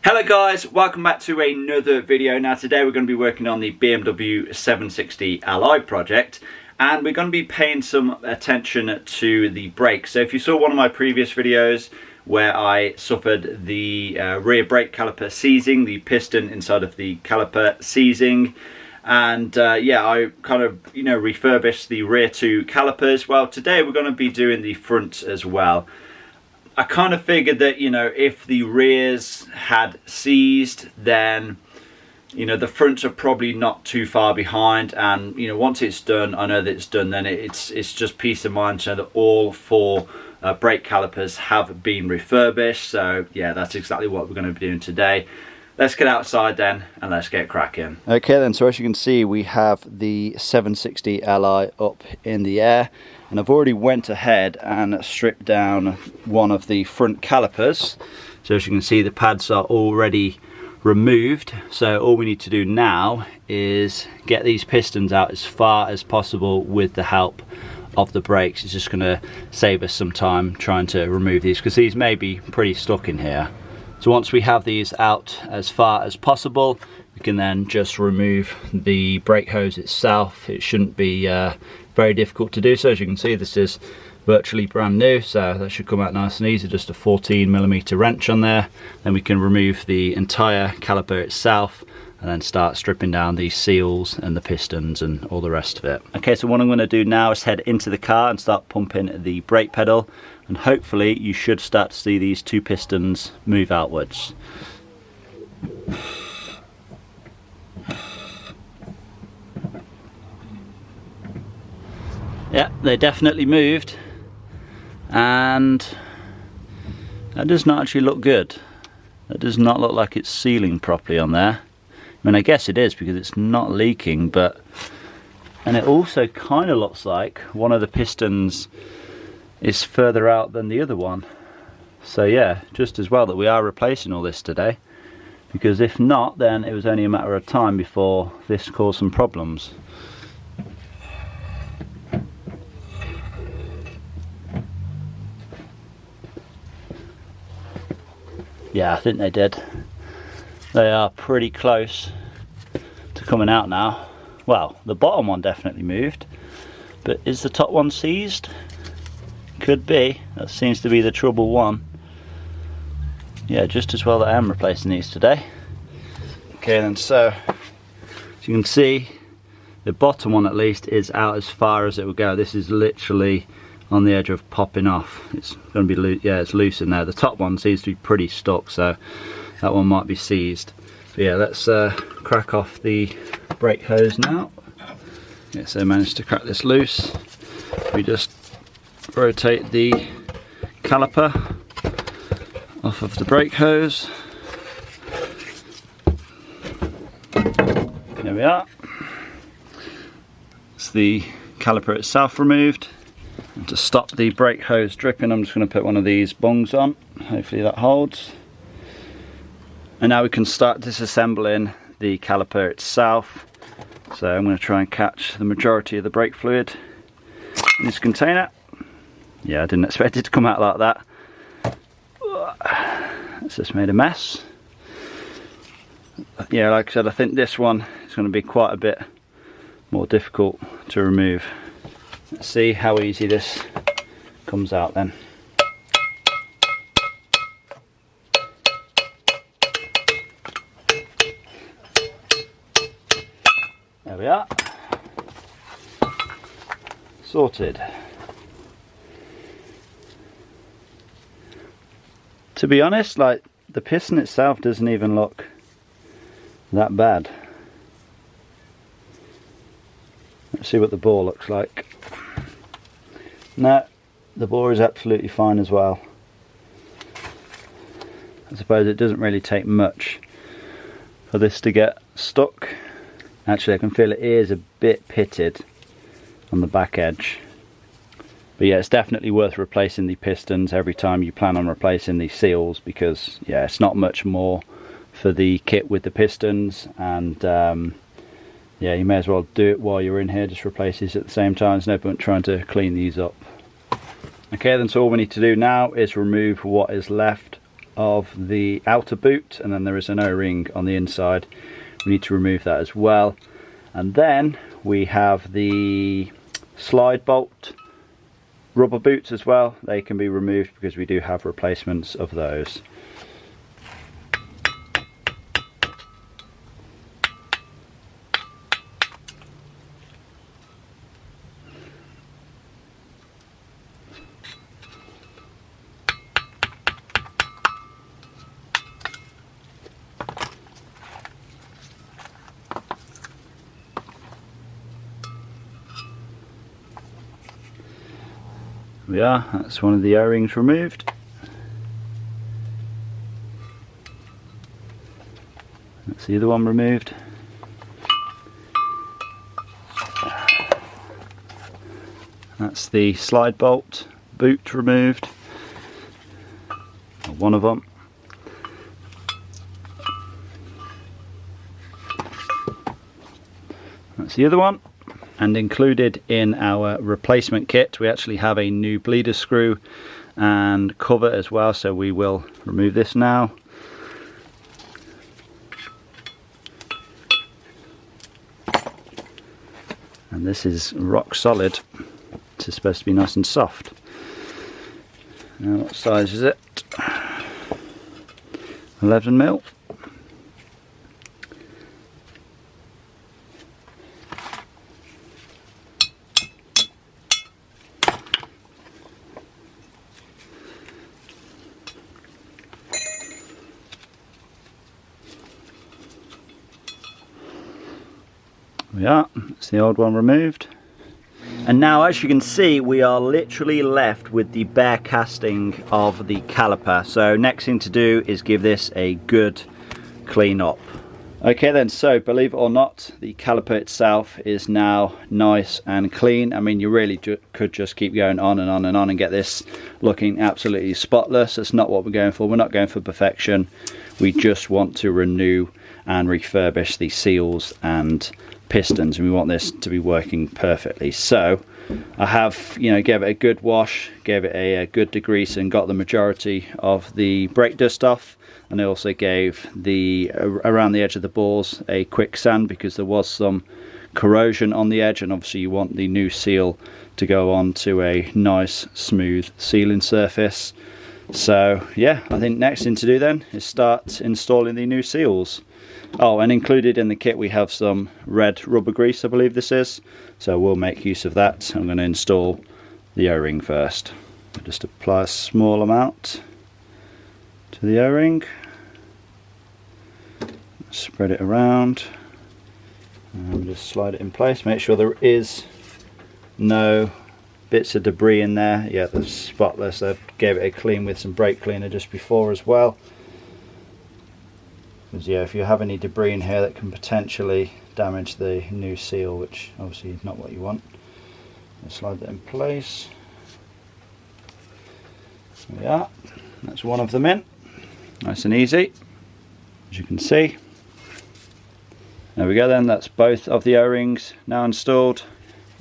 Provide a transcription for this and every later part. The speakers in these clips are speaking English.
Hello guys, welcome back to another video. Now today we're going to be working on the BMW 760 Li project, and we're going to be paying some attention to the brakes. So if you saw one of my previous videos where I suffered the rear brake caliper seizing, the piston inside of the caliper seizing, and yeah, I kind of refurbished the rear two calipers. Well, today we're going to be doing the front as well. I kind of figured that, if the rears had seized, then, the fronts are probably not too far behind. And, once it's done, I know that it's done, then it's just peace of mind to know that all four brake calipers have been refurbished. So, yeah, that's exactly what we're going to be doing today. Let's get outside then and let's get cracking. Okay then, so as you can see, we have the 760 Li up in the air. And I've already went ahead and stripped down one of the front calipers. So as you can see, the pads are already removed. So all we need to do now is get these pistons out as far as possible with the help of the brakes. It's just going to save us some time trying to remove these, because these may be pretty stuck in here. So once we have these out as far as possible, we can then just remove the brake hose itself. It shouldn't be very difficult to do so. As you can see, this is virtually brand new, so that should come out nice and easy. Just a 14mm wrench on there. Then we can remove the entire caliper itself and then start stripping down the seals and the pistons and all the rest of it. Okay, so what I'm going to do now is head into the car and start pumping the brake pedal, and hopefully you should start to see these two pistons move outwards. Yeah, they definitely moved, and that does not actually look good. That does not look like it's sealing properly on there. I mean, I guess it is because it's not leaking, and it also kind of looks like one of the pistons is further out than the other one. So yeah, just as well that we are replacing all this today, because if not, then it was only a matter of time before this caused some problems. Yeah, I think they did. They are pretty close to coming out now. Well, the bottom one definitely moved, but is the top one seized? Could be. That seems to be the trouble one. Yeah, just as well that I am replacing these today. Okay then, so as you can see, the bottom one at least is out as far as it will go. This is literally on the edge of popping off. It's going to be loose. Yeah, it's loose in there. The top one seems to be pretty stuck, so that one might be seized. But yeah, let's crack off the brake hose now. Yeah, so I managed to crack this loose. We just rotate the caliper off of the brake hose. There we are. It's the caliper itself removed. And to stop the brake hose dripping, I'm just going to put one of these bungs on. Hopefully that holds. And now we can start disassembling the caliper itself. So I'm going to try and catch the majority of the brake fluid in this container. Yeah, I didn't expect it to come out like that. It's just made a mess. Yeah, like I said, I think this one is going to be quite a bit more difficult to remove. Let's see how easy this comes out then. There we are. Sorted. To be honest, like, the piston itself doesn't even look that bad. Let's see what the bore looks like. No, the bore is absolutely fine as well. I suppose it doesn't really take much for this to get stuck. Actually, I can feel it is a bit pitted on the back edge. But yeah, it's definitely worth replacing the pistons every time you plan on replacing the seals, because yeah, it's not much more for the kit with the pistons, and yeah, you may as well do it while you're in here, just replace these at the same time. There's no point trying to clean these up. Okay then, so all we need to do now is remove what is left of the outer boot, and then there is an O-ring on the inside. We need to remove that as well. And then we have the slide bolt rubber boots as well. They can be removed because we do have replacements of those. We are, that's one of the O-rings removed. That's the other one removed. That's the slide bolt boot removed, or one of them. That's the other one. And included in our replacement kit we actually have a new bleeder screw and cover as well, so we will remove this now. And this is rock solid. This is supposed to be nice and soft. Now what size is it? 11mm. We are, that's the old one removed. And now, as you can see, we are literally left with the bare casting of the caliper. So next thing to do is give this a good clean up. Okay then, so believe it or not, the caliper itself is now nice and clean. I mean, you really could just keep going on and on and on and get this looking absolutely spotless. That's not what we're going for. We're not going for perfection. We just want to renew and refurbish the seals and pistons, and we want this to be working perfectly. So I have, gave it a good wash, gave it a good degrease, and got the majority of the brake dust off. And I also gave the around the edge of the balls a quick sand because there was some corrosion on the edge, and obviously you want the new seal to go on to a nice smooth sealing surface. So yeah, I think next thing to do then is start installing the new seals. Oh, and included in the kit we have some red rubber grease, I believe this is, so we'll make use of that. I'm going to install the O-ring first. I'll just apply a small amount to the O-ring, spread it around, and just slide it in place. Make sure there is no bits of debris in there. Yeah, that's spotless. I gave it a clean with some brake cleaner just before as well. Because yeah, if you have any debris in here that can potentially damage the new seal, which obviously is not what you want. Let's slide that in place. There we are. That's one of them in. Nice and easy, as you can see. There we go then, that's both of the O-rings now installed.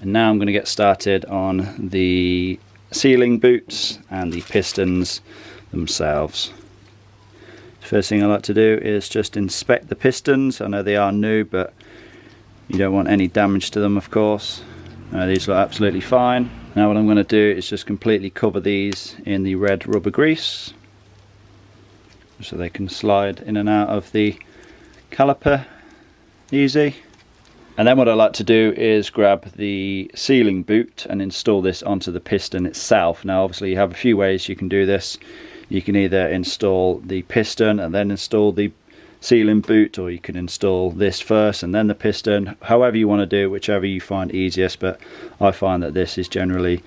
And now I'm going to get started on the sealing boots and the pistons themselves. First thing I like to do is just inspect the pistons. I know they are new, but you don't want any damage to them, of course. These look absolutely fine. Now what I'm going to do is just completely cover these in the red rubber grease so they can slide in and out of the caliper easy. And then what I like to do is grab the sealing boot and install this onto the piston itself. Now obviously you have a few ways you can do this. You can either install the piston and then install the sealing boot, or you can install this first and then the piston. However you want to do it, whichever you find easiest, but I find that this is generally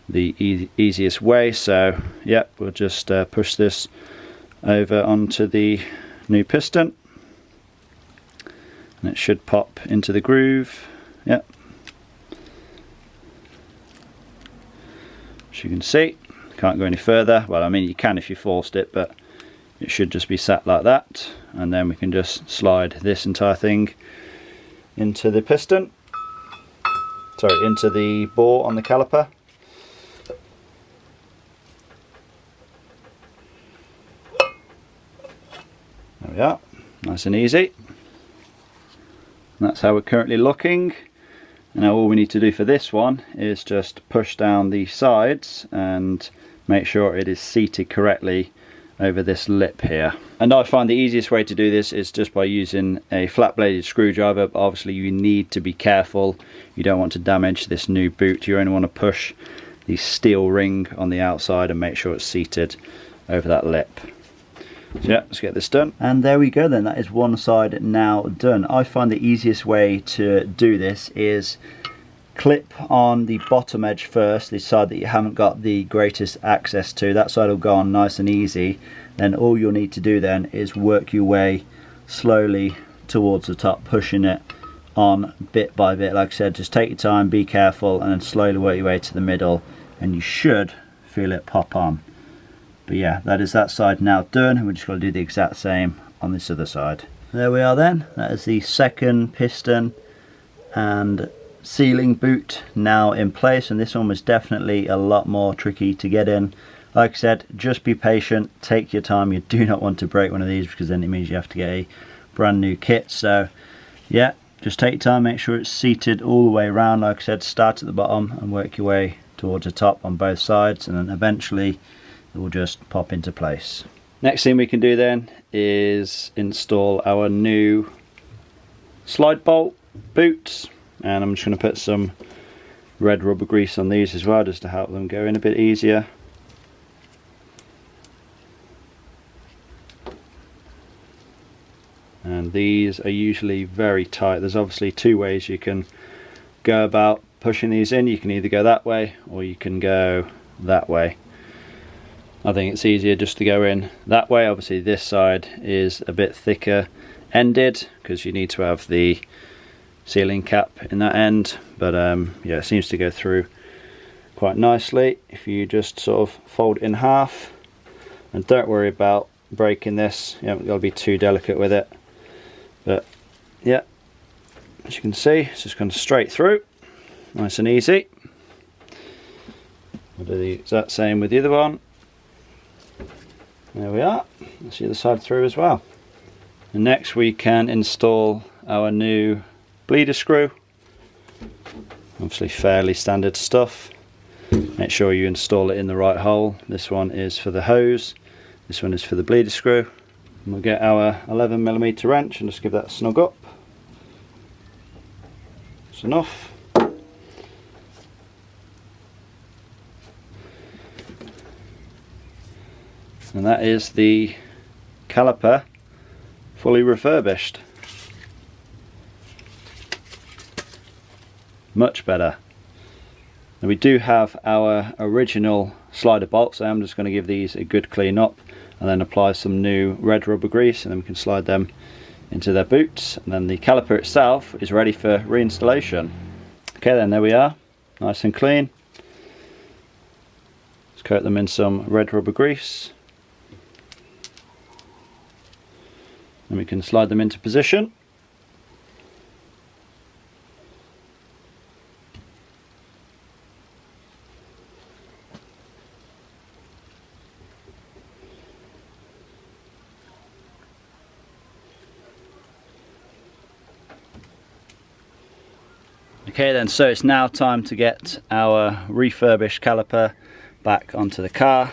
the easiest way. So yep, we'll just push this over onto the new piston, and it should pop into the groove. Yep, as you can see, can't go any further. Well, I mean you can if you forced it, but it should just be sat like that, and then we can just slide this entire thing into the piston, sorry, into the bore on the caliper. we are, nice and easy. And that's how we're currently looking. And now all we need to do for this one is just push down the sides and make sure it is seated correctly over this lip here. And I find the easiest way to do this is just by using a flat bladed screwdriver, but obviously you need to be careful. You don't want to damage this new boot. You only want to push the steel ring on the outside and make sure it's seated over that lip. So yeah, let's get this done. And there we go then, that is one side now done. I find the easiest way to do this is clip on the bottom edge first, the side that you haven't got the greatest access to. That side will go on nice and easy. Then all you'll need to do then is work your way slowly towards the top, pushing it on bit by bit. Like I said, just take your time, be careful, and then slowly work your way to the middle, and you should feel it pop on. But yeah, that is that side now done, and we're just going to do the exact same on this other side. There we are then, that is the second piston and sealing boot now in place, and this one was definitely a lot more tricky to get in. Like I said, just be patient, take your time. You do not want to break one of these, because then it means you have to get a brand new kit. So yeah, just take your time, make sure it's seated all the way around. Like I said, start at the bottom and work your way towards the top on both sides, and then eventually it will just pop into place. Next thing we can do then is install our new slide bolt boots, and I'm just going to put some red rubber grease on these as well, just to help them go in a bit easier. And these are usually very tight. There's obviously two ways you can go about pushing these in. You can either go that way or you can go that way. I think it's easier just to go in that way. Obviously this side is a bit thicker ended, because you need to have the sealing cap in that end, but yeah, it seems to go through quite nicely if you just sort of fold it in half. And don't worry about breaking this, you haven't got to be too delicate with it. But yeah, as you can see, it's just gone straight through, nice and easy. We'll do the exact same with the other one. There we are, let's see the other side through as well. And next we can install our new bleeder screw. Obviously fairly standard stuff. Make sure you install it in the right hole. This one is for the hose, this one is for the bleeder screw. And we'll get our 11mm wrench and just give that a snug up. That's enough. And that is the caliper fully refurbished. Much better. Now we do have our original slider bolts, so I'm just going to give these a good clean up and then apply some new red rubber grease, and then we can slide them into their boots, and then the caliper itself is ready for reinstallation. Okay then, there we are, nice and clean. Let's coat them in some red rubber grease, and we can slide them into position. Okay then, so it's now time to get our refurbished caliper back onto the car.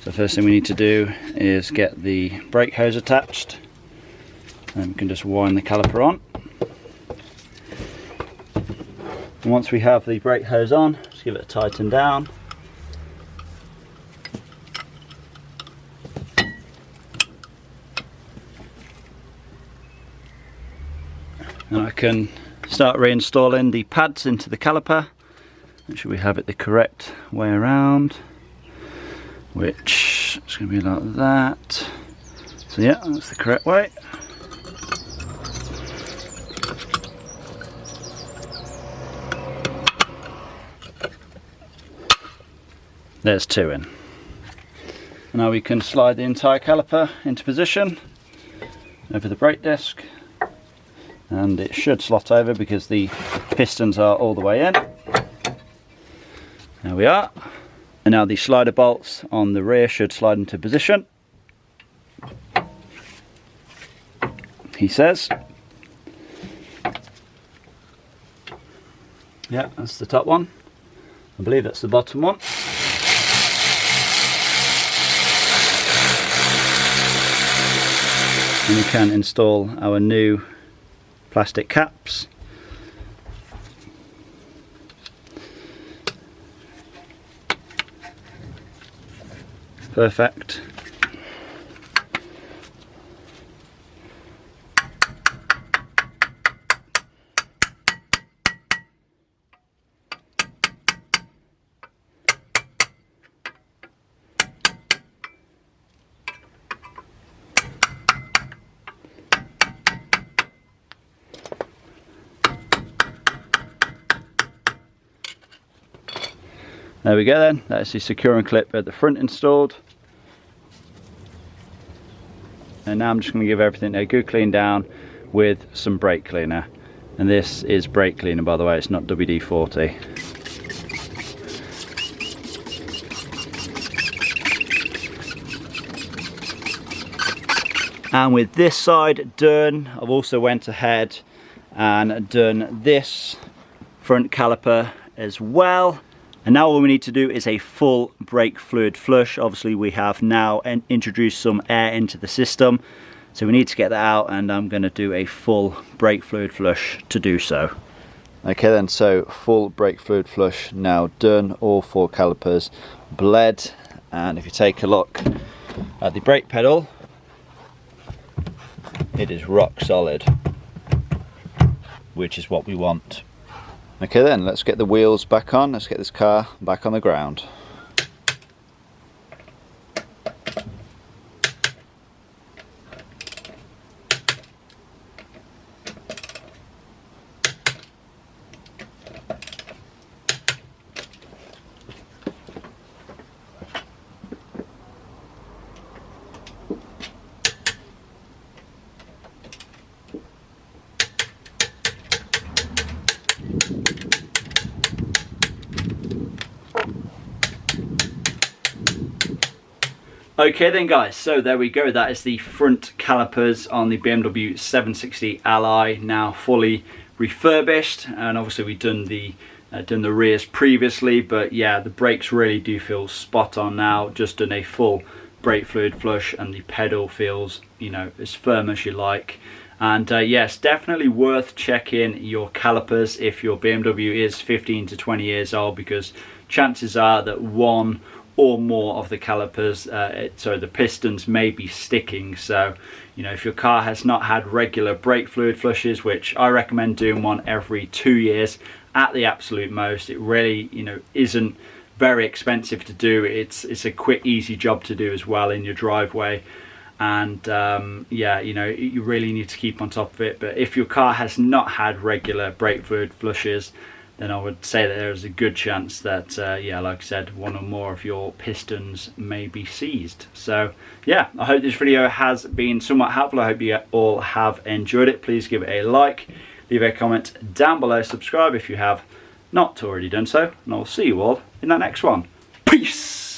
So first thing we need to do is get the brake hose attached, and we can just wind the caliper on. And once we have the brake hose on, just give it a tighten down. And I can start reinstalling the pads into the caliper. Make sure we have it the correct way around, which is going to be like that. So yeah, that's the correct way. There's two in. Now we can slide the entire caliper into position over the brake disc, and it should slot over because the pistons are all the way in. There we are. And now the slider bolts on the rear should slide into position. he says. Yeah, that's the top one. I believe that's the bottom one. And we can install our new plastic caps. Perfect. There we go then, that's the securing clip at the front installed. And now I'm just going to give everything a good clean down with some brake cleaner. And this is brake cleaner, by the way, it's not WD-40. And with this side done, I've also went ahead and done this front caliper as well. And now all we need to do is a full brake fluid flush. Obviously we have now introduced some air into the system, so we need to get that out, and I'm going to do a full brake fluid flush to do so. Okay then, so full brake fluid flush now done, all 4 calipers bled, and if you take a look at the brake pedal, it is rock solid, which is what we want. Okay then, let's get the wheels back on, let's get this car back on the ground. Okay then guys, so there we go, that is the front calipers on the BMW 760 Ally, now fully refurbished. And obviously we've done the rears previously, but yeah, the brakes really do feel spot on now. Just done a full brake fluid flush and the pedal feels, you know, as firm as you like. And yes, definitely worth checking your calipers if your BMW is 15 to 20 years old, because chances are that one or more of the calipers, so the pistons may be sticking. So, you know, if your car has not had regular brake fluid flushes, which I recommend doing one every 2 years at the absolute most, it really, you know, isn't very expensive to do. It's a quick, easy job to do as well in your driveway. And yeah, you know, you really need to keep on top of it. But if your car has not had regular brake fluid flushes, then I would say that there is a good chance that, yeah, like I said, one or more of your pistons may be seized. So, yeah, I hope this video has been somewhat helpful. I hope you all have enjoyed it. Please give it a like, leave a comment down below, subscribe if you have not already done so, and I'll see you all in that next one. Peace!